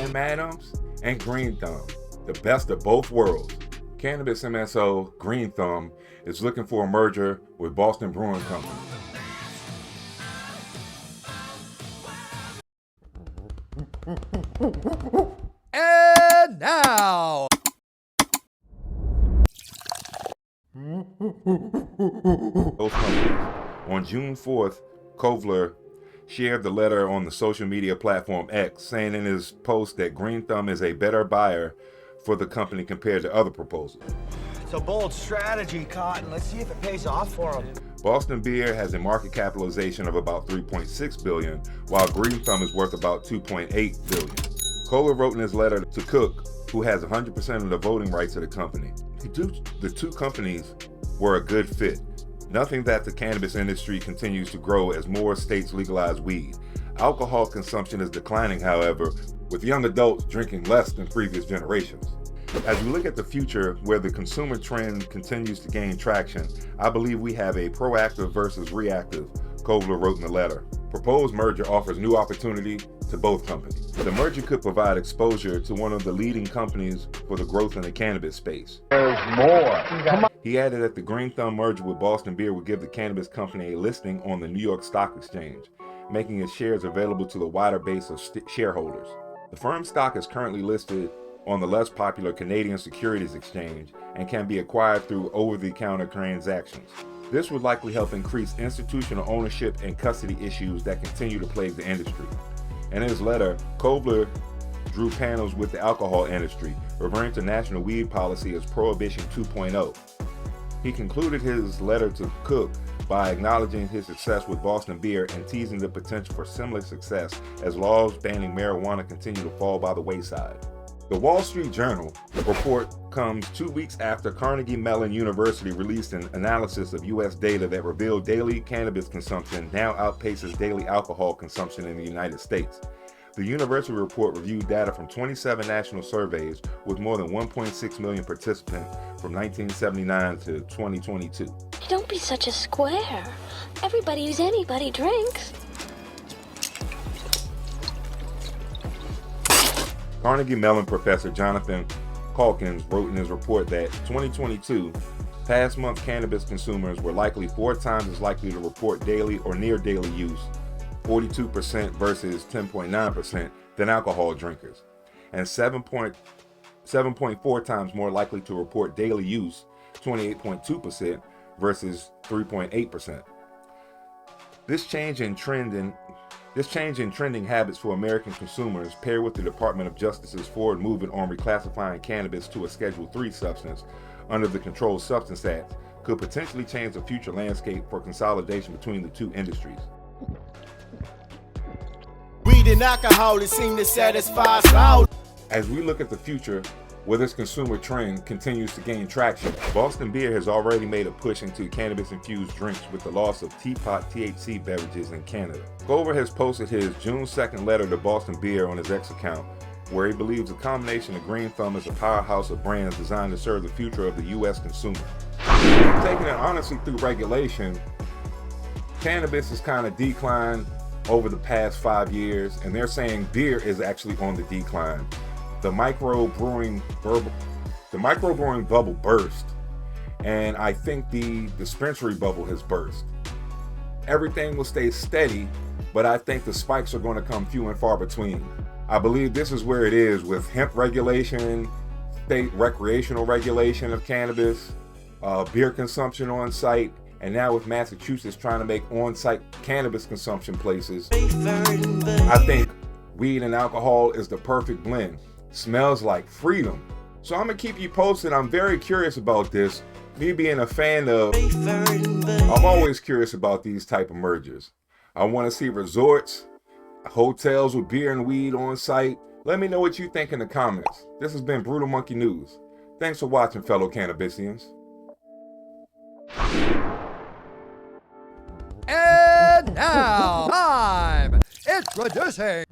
Sam Adams and Green Thumb, the best of both worlds. Cannabis MSO Green Thumb is looking for a merger with Boston Brewing Company. And now, Both companies. On June 4th, Kovler shared the letter on the social media platform X, saying in his post that Green Thumb is a better buyer for the company compared to other proposals. It's a bold strategy, Cotton. Let's see if it pays off for them. Boston Beer has a market capitalization of about $3.6 billion, while Green Thumb is worth about $2.8 billion. Kohler wrote in his letter to Cook, who has 100% of the voting rights of the company. The two companies were a good fit. Nothing that the cannabis industry continues to grow as more states legalize weed. Alcohol consumption is declining, however, with young adults drinking less than previous generations. As we look at the future where the consumer trend continues to gain traction, I believe we have a proactive versus reactive, Kovler wrote in the letter. Proposed merger offers new opportunity to both companies. The merger could provide exposure to one of the leading companies for the growth in the cannabis space. There's more. He added that the Green Thumb merger with Boston Beer would give the cannabis company a listing on the New York Stock Exchange, making its shares available to the wider base of shareholders. The firm's stock is currently listed on the less popular Canadian Securities Exchange and can be acquired through over-the-counter transactions. This would likely help increase institutional ownership and custody issues that continue to plague the industry. In his letter, Kovler drew panels with the alcohol industry, referring to national weed policy as Prohibition 2.0. He concluded his letter to Cook by acknowledging his success with Boston Beer and teasing the potential for similar success as laws banning marijuana continue to fall by the wayside. The Wall Street Journal report comes 2 weeks after Carnegie Mellon University released an analysis of U.S. data that revealed daily cannabis consumption now outpaces daily alcohol consumption in the United States. The university report reviewed data from 27 national surveys with more than 1.6 million participants from 1979 to 2022. Don't be such a square. Everybody who's anybody drinks. Carnegie Mellon professor Jonathan Calkins wrote in his report that 2022 past month cannabis consumers were likely 4 times as likely to report daily or near daily use, 42% versus 10.9%, than alcohol drinkers, and 7.4 times more likely to report daily use, 28.2% versus 3.8%. This change in trending habits for American consumers, paired with the Department of Justice's forward movement on reclassifying cannabis to a Schedule III substance under the Controlled Substance Act, could potentially change the future landscape for consolidation between the two industries. Weed and alcohol that seem to satisfy us all. As we look at the future, where this consumer trend continues to gain traction, Boston Beer has already made a push into cannabis-infused drinks with the loss of teapot THC beverages in Canada. Kovler has posted his June 2nd letter to Boston Beer on his X account, where he believes a combination of Green Thumb is a powerhouse of brands designed to serve the future of the U.S. consumer. Taking it honestly through regulation, cannabis has kind of declined over the past 5 years, and they're saying beer is actually on the decline. The microbrewing bubble burst, and I think the dispensary bubble has burst. Everything will stay steady, but I think the spikes are going to come few and far between. I believe this is where it is with hemp regulation, state recreational regulation of cannabis, beer consumption on site, and now with Massachusetts trying to make on-site cannabis consumption places. I think weed and alcohol is the perfect blend. Smells like freedom. So I'm gonna keep you posted. I'm very curious about this. Me being a fan of, I'm always curious about these type of mergers. I want to see resorts, hotels with beer and weed on site. Let me know what you think in the comments. This has been Brutal Monkey News. Thanks for watching, fellow Cannabisians. and now, time introducing